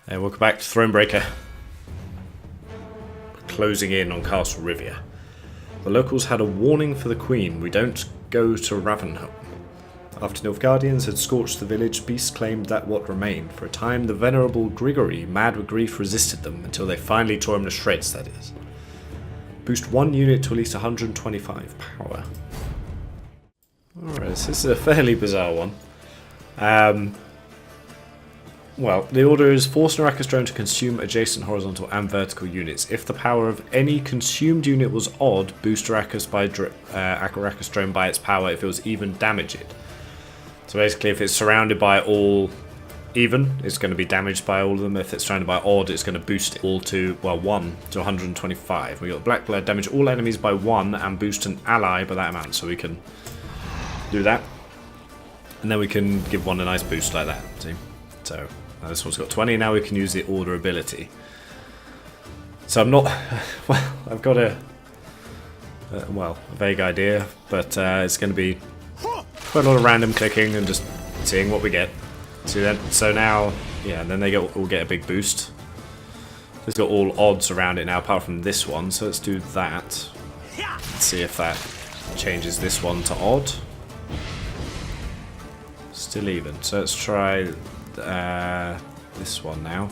Hey, welcome back to Thronebreaker. We're closing in on Castle Rivia. The locals had a warning for the Queen. We don't go to Ravenholm. After Nilfgaardians had scorched the village, beasts claimed that what remained. For a time, the venerable Grigory, mad with grief, resisted them, until they finally tore him to shreds, that is. Boost one unit to at least 125 power. Alright, this is a fairly bizarre one. Well, the order is force Naraka's drone to consume adjacent horizontal and vertical units. If the power of any consumed unit was odd, boost Naraka's drone by its power. If it was even, damage it. So basically, if it's surrounded by all even, it's going to be damaged by all of them. If it's surrounded by odd, it's going to boost it all to, well, 1 to 125. We got Black Blood, damage all enemies by 1 and boost an ally by that amount. So we can do that. And then we can give one a nice boost like that. See? So now this one's got 20. Now we can use the order ability. So I'm not... well, I've got a vague idea. But it's going to be quite a lot of random clicking and just seeing what we get. See then? So now, yeah, and then they all get a big boost. It's got all odds around it now, apart from this one. So let's do that. Let's see if that changes this one to odd. Still even. So let's try this one now.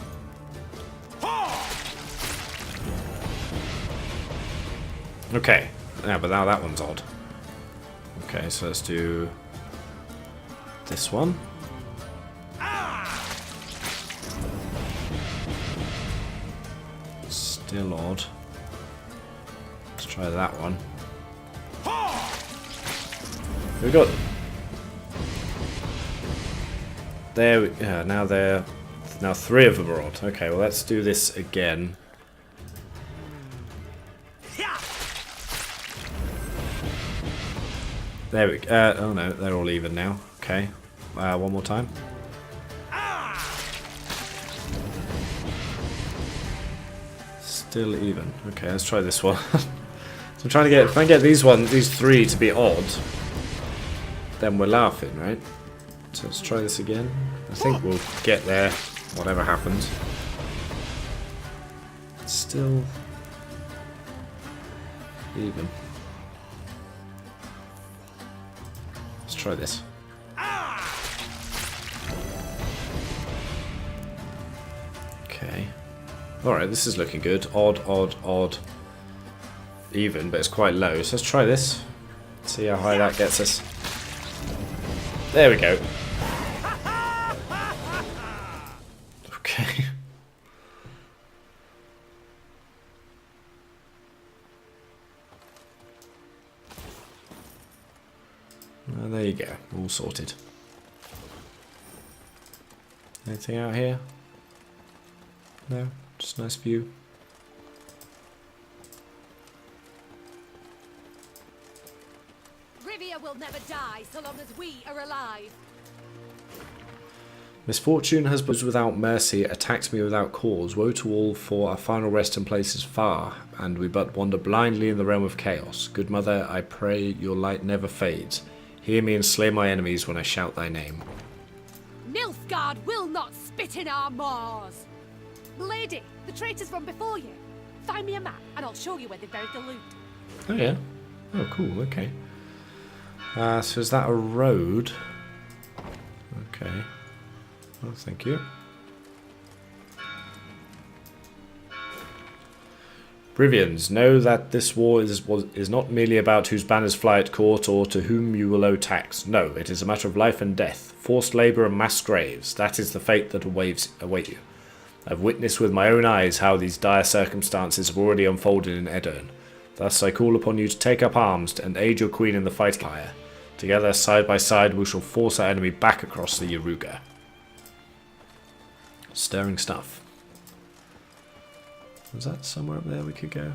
Okay. Yeah, but now that one's odd. Okay, so let's do this one. Still odd. Let's try that one. We got... There, yeah, now 3 of them are odd. Okay, well let's do this again. There we go. Oh no, they're all even now. Okay, one more time. Still even. Okay, let's try this one. So I'm trying to get, if I can get these 3 to be odd, then we're laughing, right? So let's try this again. I think we'll get there, whatever happens. Still even. Let's try this. Okay. Alright, this is looking good. Odd, odd, odd. Even, but it's quite low. So let's try this. See how high that gets us. There we go. Okay. Well, there you go. All sorted. Anything out here? No? Just a nice view. Rivia will never die so long as we are alive. Misfortune has blows without mercy, attacked me without cause. Woe to all, for our final resting place is far, and we but wander blindly in the realm of chaos. Good mother, I pray your light never fades. Hear me and slay my enemies when I shout thy name. Nilfgaard will not spit in our maws. Lady, the traitors run before you. Find me a map, and I'll show you where they buried the loot. Oh yeah. Oh cool, okay. So is that a road? Okay. Oh, thank you. Rivians, know that this war is not merely about whose banners fly at court or to whom you will owe tax. No, it is a matter of life and death, forced labour and mass graves. That is the fate that await you. I've witnessed with my own eyes how these dire circumstances have already unfolded in Edirne. Thus I call upon you to take up arms and aid your queen in the fight fire. Together, side by side, we shall force our enemy back across the Yaruga. Stirring stuff. Was that somewhere up there we could go?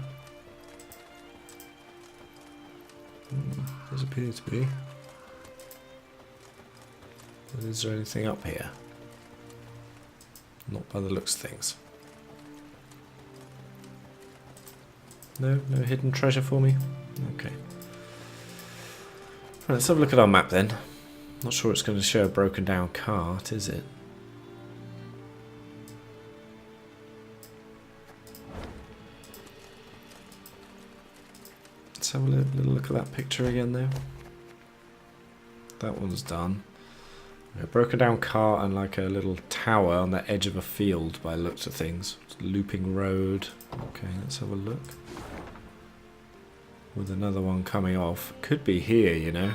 Does appear to be. But is there anything up here? Not by the looks of things. No hidden treasure for me? Okay. Right, let's have a look at our map then. Not sure it's going to show a broken down cart, is it? Let's have a little look at that picture again there. That one's done. A broken down car and like a little tower on the edge of a field by the looks of things. Looping road. Okay, let's have a look. With another one coming off. Could be here, you know.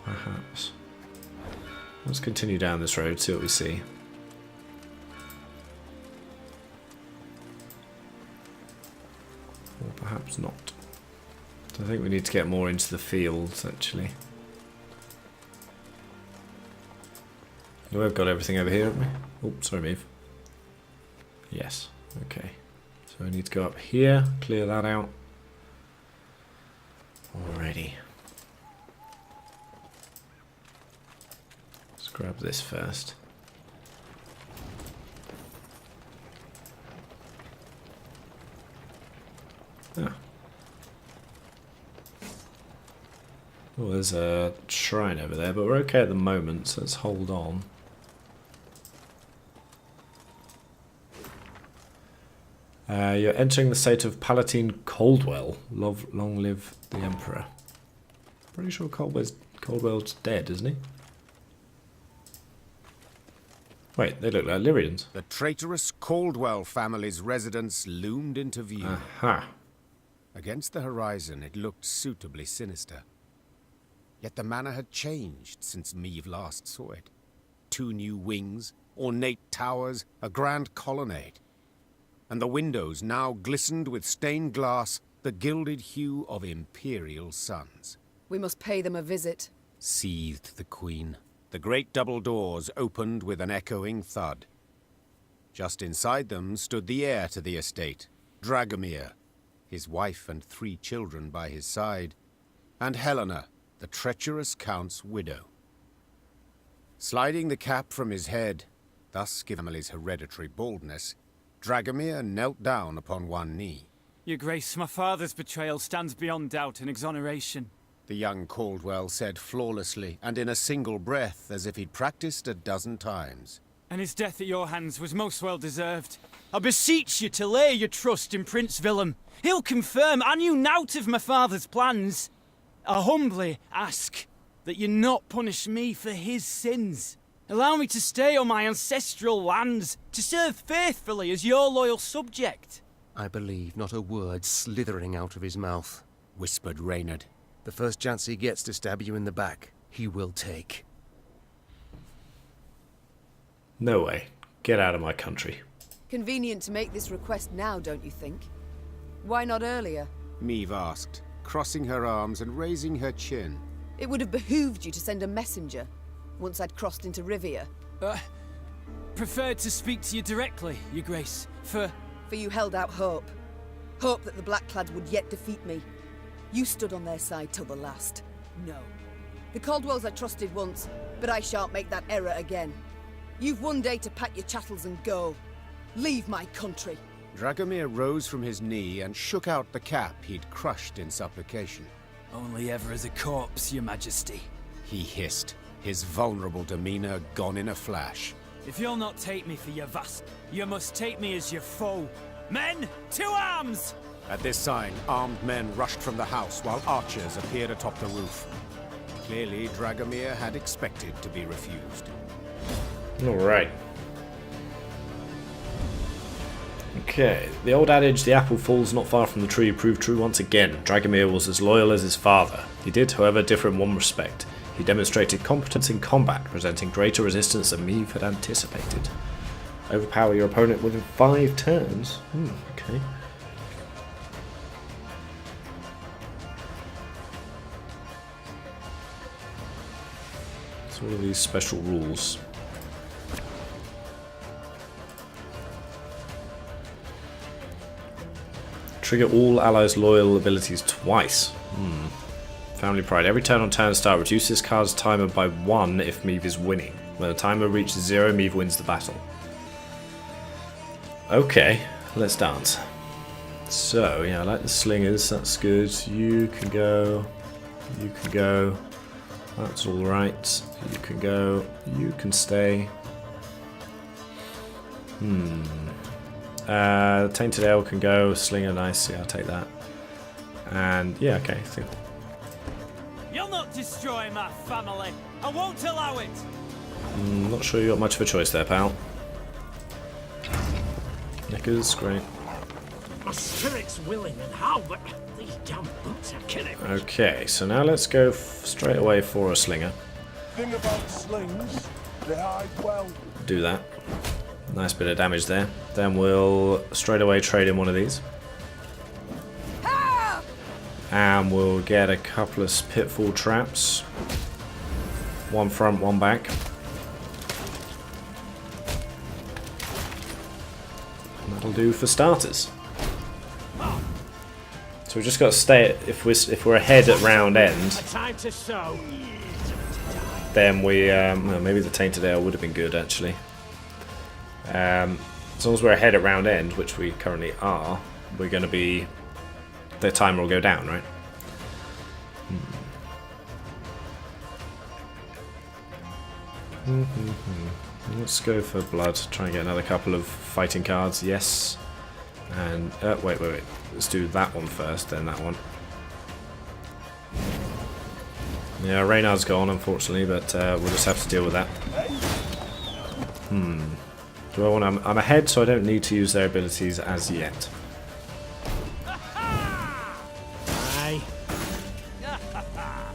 Perhaps. Let's continue down this road, see what we see. Or perhaps not. I think we need to get more into the fields, actually. We've got everything over here, haven't we? Oh, sorry, Meave. Yes, okay. So I need to go up here, clear that out. Alrighty. Let's grab this first. Ah. Well, there's a shrine over there, but we're okay at the moment, so let's hold on. You're entering the state of Palatine Caldwell. Long live the Emperor. Pretty sure Caldwell's dead, isn't he? Wait, they look like Lyrians. The traitorous Caldwell family's residence loomed into view. Aha. Against the horizon, it looked suitably sinister. Yet the manor had changed since Meave last saw it. 2 new wings, ornate towers, a grand colonnade. And the windows now glistened with stained glass, the gilded hue of imperial suns. We must pay them a visit, Seethed the queen. The great double doors opened with an echoing thud. Just inside them stood the heir to the estate, Dragomir, his wife and 3 children by his side, and Helena, the treacherous count's widow. Sliding the cap from his head, thus giving his hereditary baldness, Dragomir knelt down upon one knee. Your Grace, my father's betrayal stands beyond doubt and exoneration. The young Caldwell said flawlessly and in a single breath, as if he'd practiced a dozen times. And his death at your hands was most well deserved. I beseech you to lay your trust in Prince Willem. He'll confirm I knew naught of my father's plans. I humbly ask that you not punish me for his sins. Allow me to stay on my ancestral lands, to serve faithfully as your loyal subject. I believe not a word slithering out of his mouth, Whispered Reynard. The first chance he gets to stab you in the back, he will take. No way. Get out of my country. Convenient to make this request now, don't you think? Why not earlier? Meave asked, crossing her arms and raising her chin. It would have behooved you to send a messenger, once I'd crossed into Rivia. Preferred to speak to you directly, Your Grace, For you held out hope. Hope that the Blackclads would yet defeat me. You stood on their side till the last. No. The Caldwells I trusted once, but I shan't make that error again. You've one day to pack your chattels and go. Leave my country. Dragomir rose from his knee and shook out the cap he'd crushed in supplication. only ever as a corpse, Your Majesty. He hissed, his vulnerable demeanor gone in a flash. If you'll not take me for your vassal, you must take me as your foe. Men, to arms! At this sign, armed men rushed from the house while archers appeared atop the roof. Clearly, Dragomir had expected to be refused. Alright. Okay, the old adage, the apple falls not far from the tree, proved true once again. Dragomir was as loyal as his father. He did, however, differ in one respect. He demonstrated competence in combat, presenting greater resistance than Meave had anticipated. Overpower your opponent within 5 turns? Okay. So what are these special rules? Trigger all allies' loyal abilities twice. Family Pride. Every turn on turn start, reduce this card's timer by 1 if Meave is winning. When the timer reaches 0, Meave wins the battle. Okay, let's dance. So, yeah, I like the slingers, that's good. You can go. You can go. That's alright. You can go. You can stay. Tainted Ale can go. Slinger, nice. Yeah, I'll take that. And yeah, okay. So, You'll not destroy my family. I won't allow it. not sure you got much of a choice there, pal. Knickers, great. My spirit's willing and how, but these damn boots are killing me. Okay, so now let's go straight away for a slinger. Thing about slings, they hide well. Do that. Nice bit of damage there. Then we'll straight away trade in one of these. And we'll get a couple of pitfall traps. One front, one back. That'll do for starters. So we've just got to stay. If we're ahead at round end, Time to sow. then we well, maybe the Tainted Ale would have been good actually. As long as we're ahead at round end, which we currently are, we're going to be. The timer will go down, right? Let's go for blood. Try and get another couple of fighting cards. Yes. And wait. Let's do that one first, then that one. Yeah, Reynard's gone, unfortunately, but we'll just have to deal with that. Do I want? I'm ahead, so I don't need to use their abilities as yet. Aye.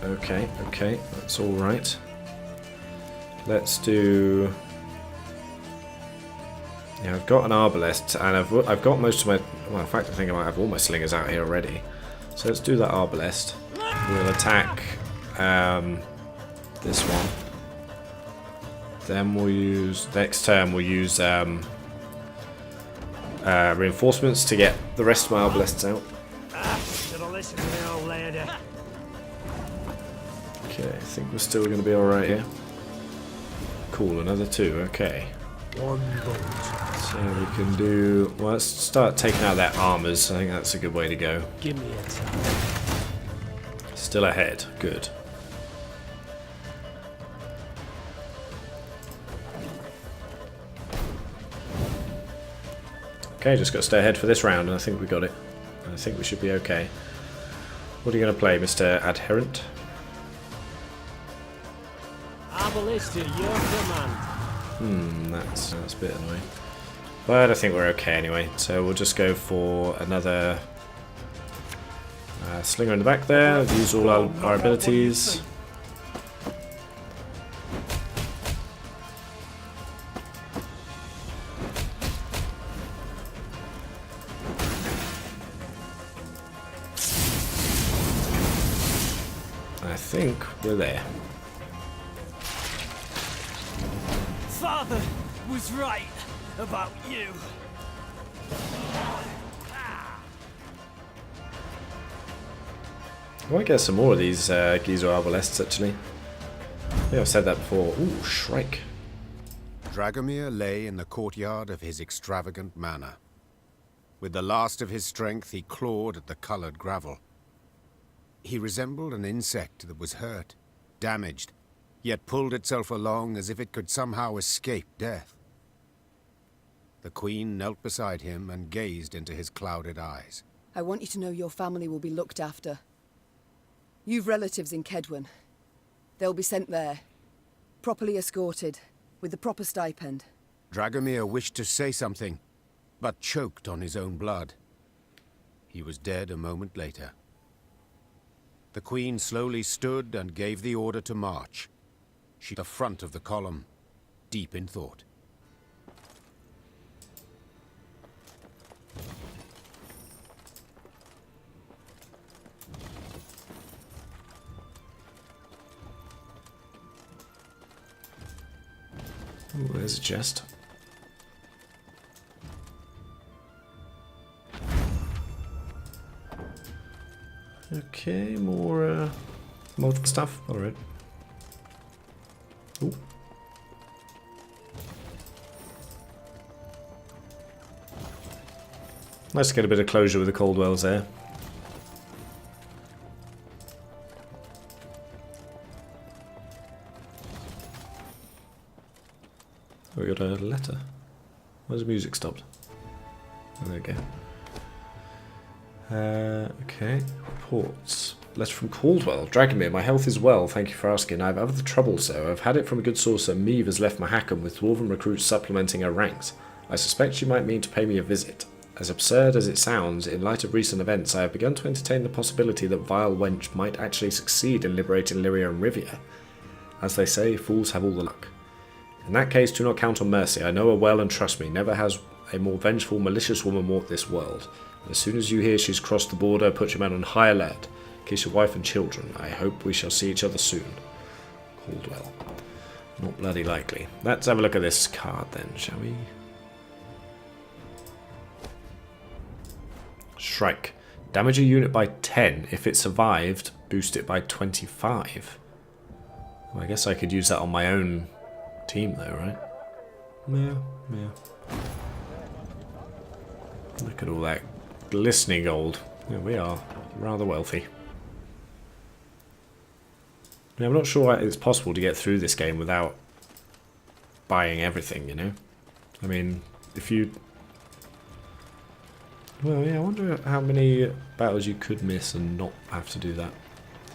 Okay, that's all right. Let's do. Yeah, I've got an arbalest, and I've got most of my. Well, in fact, I think I might have all my slingers out here already. So let's do that arbalest. We'll attack this one. Then we'll use next turn. We'll use reinforcements to get the rest of my arbalests out. Should have listened to the old lady. Okay, I think we're still going to be all right here. Cool, another 2. Okay. One bolt. So we can do. Well, let's start taking out their armors. I think that's a good way to go. Give me a time. Still ahead. Good. Okay, just got to stay ahead for this round, and I think we got it. I think we should be okay. What are you going to play, Mr. Adherent? Arbalest to your command. That's a bit annoying. But I think we're okay anyway. So we'll just go for another slinger in the back there. Use all our abilities. I think we're there. Father was right about you. I want to get some more of these Geezer Arbalests actually. I think I've said that before. Ooh, Shrike. Dragomir lay in the courtyard of his extravagant manor. With the last of his strength, he clawed at the colored gravel. He resembled an insect that was hurt, damaged, yet pulled itself along as if it could somehow escape death. The Queen knelt beside him and gazed into his clouded eyes. I want you to know your family will be looked after. You've relatives in Kedwen. They'll be sent there, properly escorted, with the proper stipend. Dragomir wished to say something, but choked on his own blood. He was dead a moment later. The Queen slowly stood and gave the order to march. She at the front of the column, deep in thought. Ooh, there's a chest. Okay, more multiple stuff. All right. Ooh. Nice to get a bit of closure with the Caldwells there. We got a letter. Where's the music stopped? Oh, there we go. Okay. Reports. Letter from Caldwell. Dragomir, my health is well, thank you for asking. I have other troubles though. I've had it from a good source that Meve has left Mahakam with dwarven recruits supplementing her ranks. I suspect she might mean to pay me a visit. As absurd as it sounds, in light of recent events, I have begun to entertain the possibility that Vile Wench might actually succeed in liberating Lyrians Rivians. As they say, fools have all the luck. In that case, do not count on mercy. I know her well and trust me, never has a more vengeful, malicious woman walked this world. As soon as you hear she's crossed the border, put your men on high alert. Kiss your wife and children. I hope we shall see each other soon. Caldwell. Not bloody likely. Let's have a look at this card then, shall we? Shrike. Damage a unit by 10. If it survived, boost it by 25. Well, I guess I could use that on my own team though, right? Yeah. Look at all that glistening gold. Yeah, we are rather wealthy. I mean, I'm not sure it's possible to get through this game without buying everything, you know? I mean, if you... Well, yeah, I wonder how many battles you could miss and not have to do that.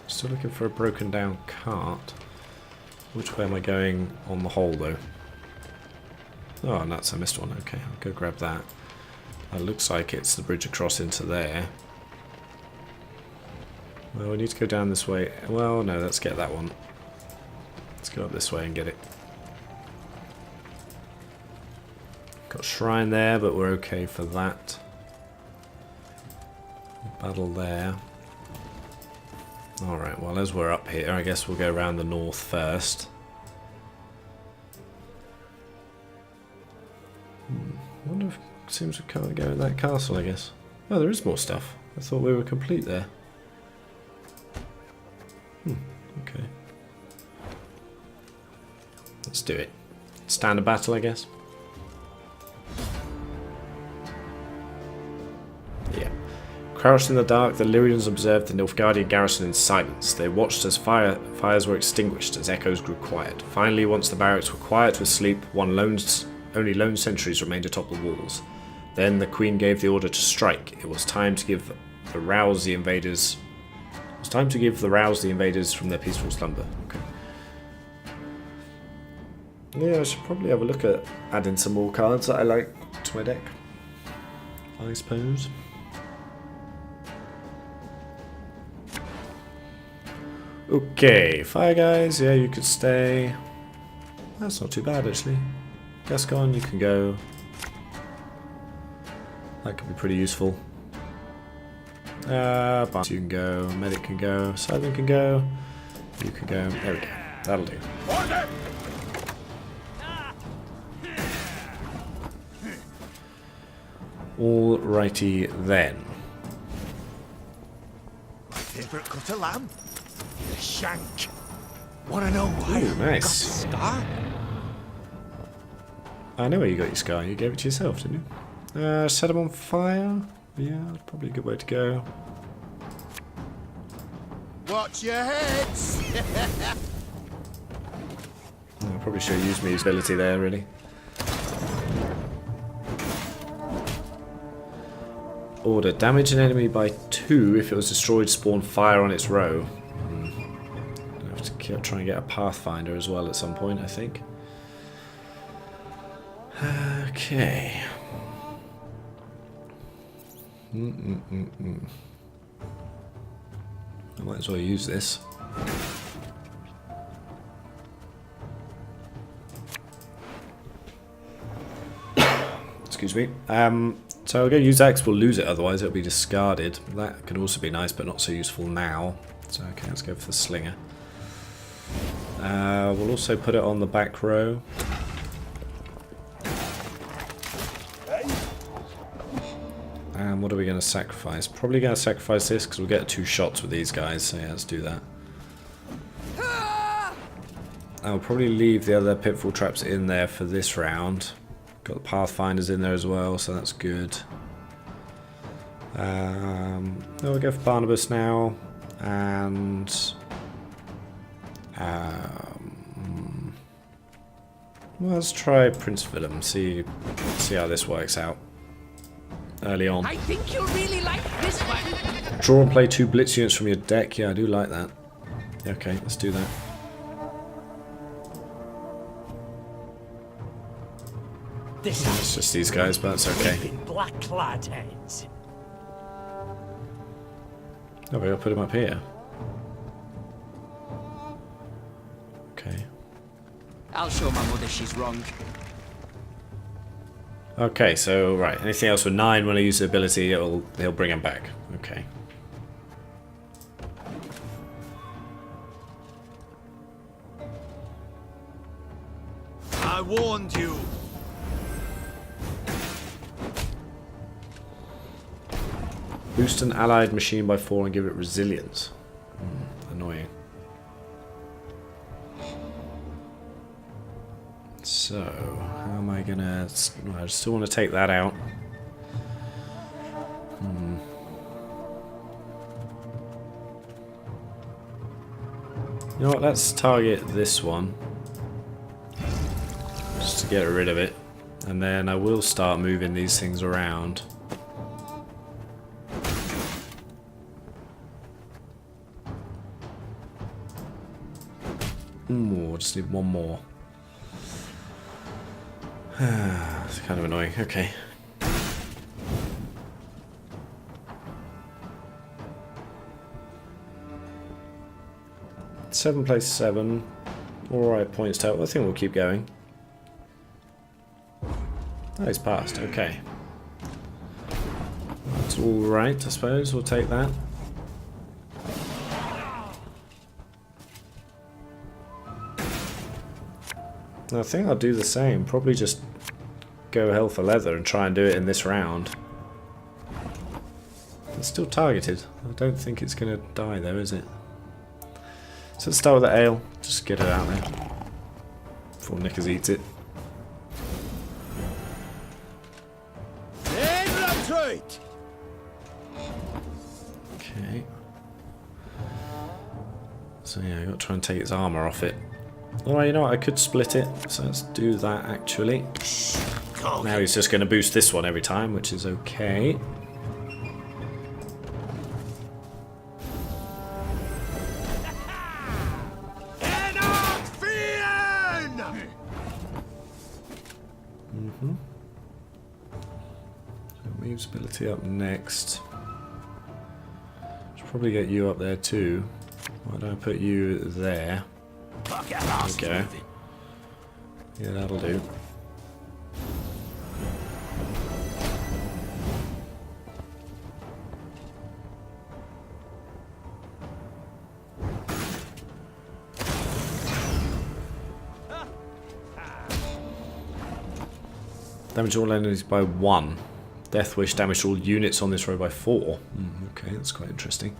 Still looking for a broken down cart. Which way am I going on the whole, though? Oh, nuts, I missed one. Okay, I'll go grab that. That looks like it's the bridge across into there. Well, we need to go down this way. Well, no, let's get that one. Let's go up this way and get it. Got a shrine there, but we're okay for that. Battle there. Alright, well, as we're up here, I guess we'll go around the north first. I wonder if it seems we can't go in that castle, I guess. Oh, there is more stuff. I thought we were complete there. Okay. Let's do it. Standard battle, I guess. Yeah. Crouched in the dark, the Lyrians observed the Nilfgaardian garrison in silence. They watched as fires were extinguished, as echoes grew quiet. Finally, once the barracks were quiet with sleep, only lone sentries remained atop the walls. Then the Queen gave the order to strike. It was time to rouse the invaders from their peaceful slumber. Okay. Yeah, I should probably have a look at adding some more cards that I like to my deck, I suppose. Okay, fire guys, yeah, you could stay. That's not too bad, actually. Gascon, you can go. That could be pretty useful. Barnes, you can go. Medic can go. Silent can go. You can go. There we go. That'll do. Alrighty then. My favourite cut of lamb. The shank. Wanna know why? Ooh, I got nice. the scar? I know where you got your scar. You gave it to yourself, didn't you? Set them on fire. Yeah, that's probably a good way to go. Watch your heads. I probably should have used my ability there, really. Order. Damage an enemy by 2 if it was destroyed, spawn fire on its row. I have to try and get a Pathfinder as well at some point, I think. Okay. I might as well use this. Excuse me. So I'll go use that because we'll lose it otherwise, it'll be discarded. That could also be nice but not so useful now. So okay, let's go for the slinger. We'll also put it on the back row. And what are we going to sacrifice? Probably going to sacrifice this because we'll get 2 shots with these guys, so yeah, let's do that. I'll probably leave the other pitfall traps in there for this round. Got the Pathfinders in there as well, so that's good. We'll go for Barnabas now, and Well, let's try Prince Willem. See how this works out. Early on. I think you'll really like this one. Draw and play 2 blitz units from your deck. Yeah, I do like that. Okay, let's do that. It's just these guys, but that's okay. Black-clad heads. Oh, we gotta put him up here. Okay. I'll show my mother she's wrong. Okay, so right, anything else with 9 when I use the ability, he'll bring him back. Okay. I warned you. Boost an allied machine by 4 and give it resilience. Annoying. So, how am I gonna... I still want to take that out. You know what, let's target this one. Just to get rid of it. And then I will start moving these things around. Just need one more. It's kind of annoying. Okay. Seven plays 7. Alright, points total. I think we'll keep going. Oh, he's passed. Okay. That's alright, I suppose. We'll take that. I think I'll do the same. Probably just go hell for leather and try and do it in this round. It's still targeted. I don't think it's going to die though, is it? So let's start with the ale. Just get it out there before Nickers eats it. Okay. So yeah, I've got to try and take its armour off it. Alright, you know what, I could split it, so let's do that actually. Now he's just going to boost this one every time, which is okay. So moves ability up next. Should probably get you up there too. Why don't I put you there? Okay. Yeah, that'll do. Damage all enemies by 1. Death Wish damaged all units on this row by 4. Okay, that's quite interesting.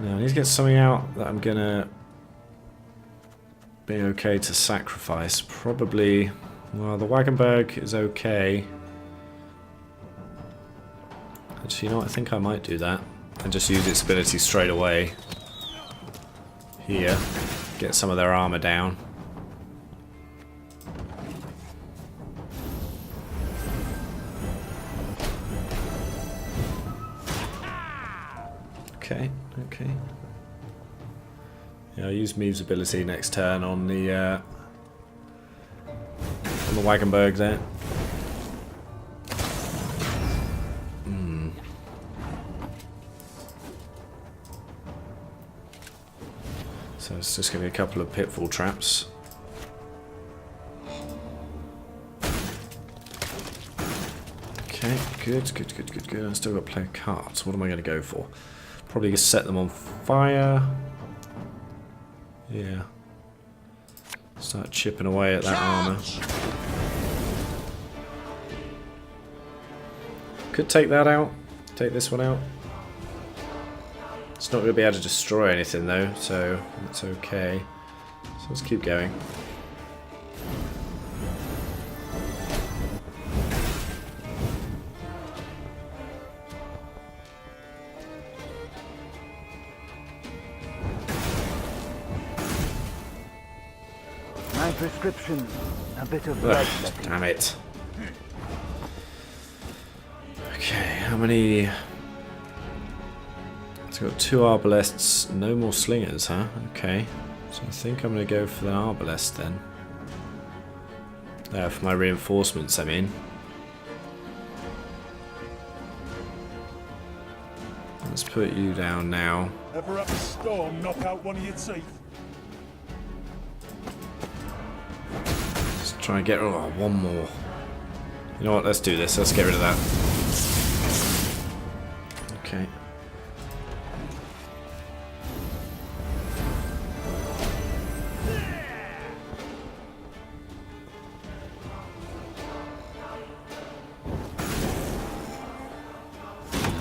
Now I need to get something out that I'm gonna be okay to sacrifice. Probably, well, the Wagenberg is okay. Actually, you know what, I think I might do that and just use its ability straight away here. Get some of their armor down. Okay, okay. Yeah, I'll use Meave's ability next turn on the Wagenberg there. So it's just going to be a couple of pitfall traps. Okay, good. I've still got to play cards. What am I going to go for? Probably just set them on fire. Yeah. Start chipping away at that armor. Could take that out. Take this one out. It's not going to be able to destroy anything though, so it's okay. So let's keep going. My prescription, a bit of Ugh, bloodletting. damn it. Okay, how many... It's got 2 arbalests, no more slingers, huh? Okay. So I think I'm going to go for the arbalest then. For my reinforcements, I mean. Let's put you down now. Ever have a storm knock out one of your teeth? Let's try and get... Oh, one more. You know what, let's do this. Let's get rid of that. Okay.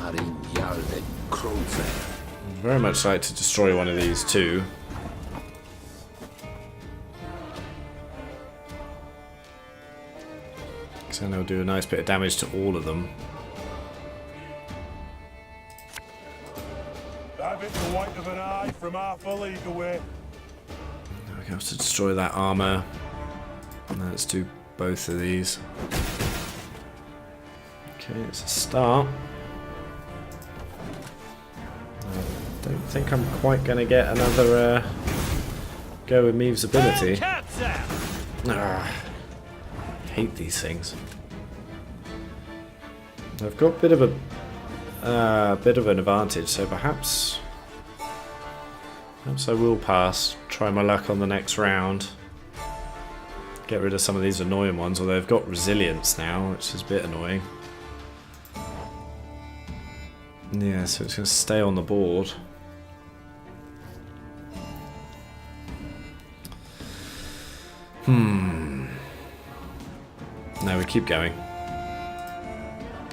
I'd very much like to destroy one of these too. Because then it'll do a nice bit of damage to all of them. Have it the white of an eye from half a league away. There we go, to destroy that armor. And let's do both of these. Okay, it's a start. I don't think I'm quite going to get another go with Meave's ability. I hate these things. I've got a bit of an advantage, so perhaps I will pass. Try my luck on the next round. Get rid of some of these annoying ones, although they've got resilience now, which is a bit annoying. Yeah, so it's going to stay on the board. No, we keep going.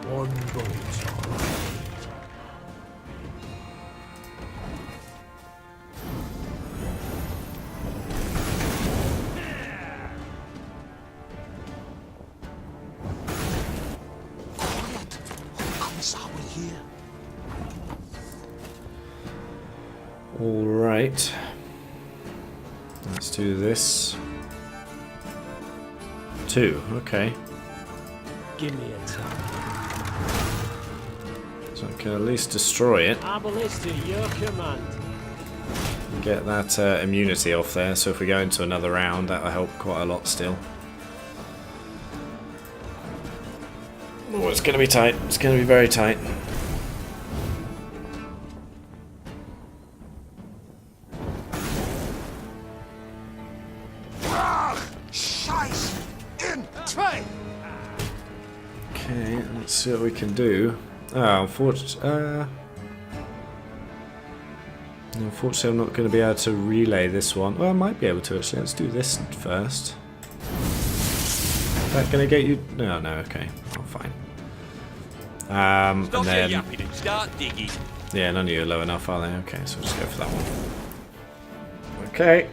One boat. Quiet! Comes our here. Alright. Let's do this. 2, okay. Give me a time. So I can at least destroy it. Arbalest to your command. Get that immunity off there, so if we go into another round, that'll help quite a lot still. Oh, it's going to be tight. It's going to be very tight. Okay, let's see what we can do. Oh, unfortunately, I'm not going to be able to relay this one. Well, I might be able to actually. Let's do this first. Is that going to get you? No, no, okay. Oh, fine. And then... Yeah, none of you are low enough, are they? Okay, so we'll just go for that one. Okay.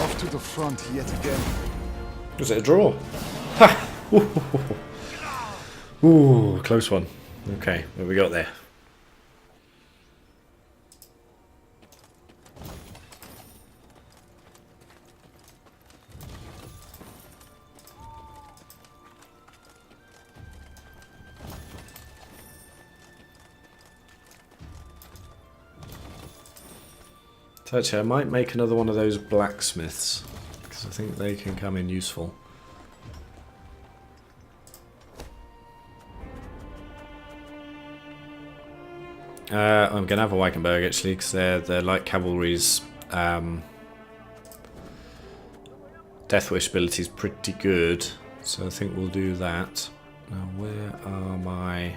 Off to the front yet again. Was it a draw? Ha! Ooh, close one. Okay, what we got there? So actually, I might make another one of those blacksmiths, because I think they can come in useful. I'm going to have a Weikenberg actually, because they're like cavalry's Death Wish ability is pretty good, so I think we'll do that. Now, where are my...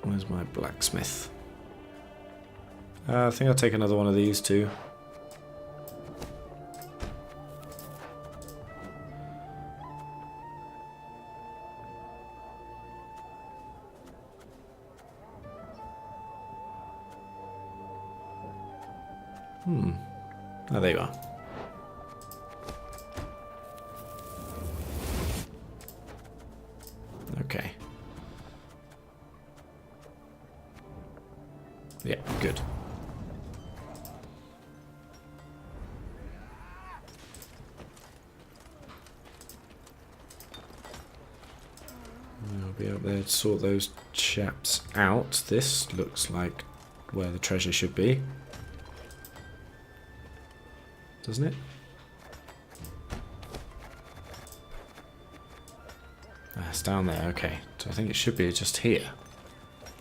Where's my blacksmith? I think I'll take another one of these too. Oh, there you are. Okay. Yeah, good. I'll be up there to sort those chaps out. This looks like where the treasure should be. Doesn't it? Ah, it's down there, okay. So I think it should be just here.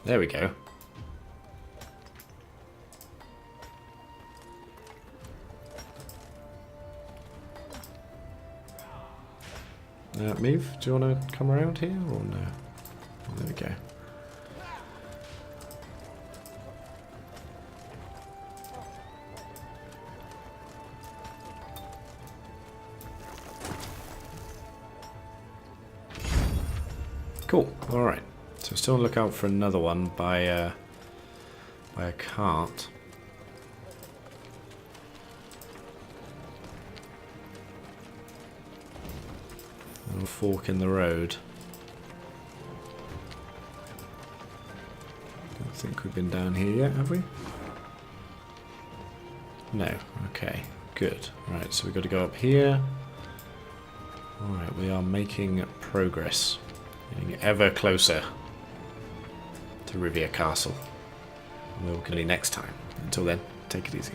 There we go. Meave, do you want to come around here or no? Oh, there we go. Cool. All right. So still look out for another one by a cart. A fork in the road. Don't think we've been down here yet, have we? No. Okay. Good. Right. So we've got to go up here. All right. We are making progress. Getting ever closer to Rivia Castle. We'll see you next time. Until then, take it easy.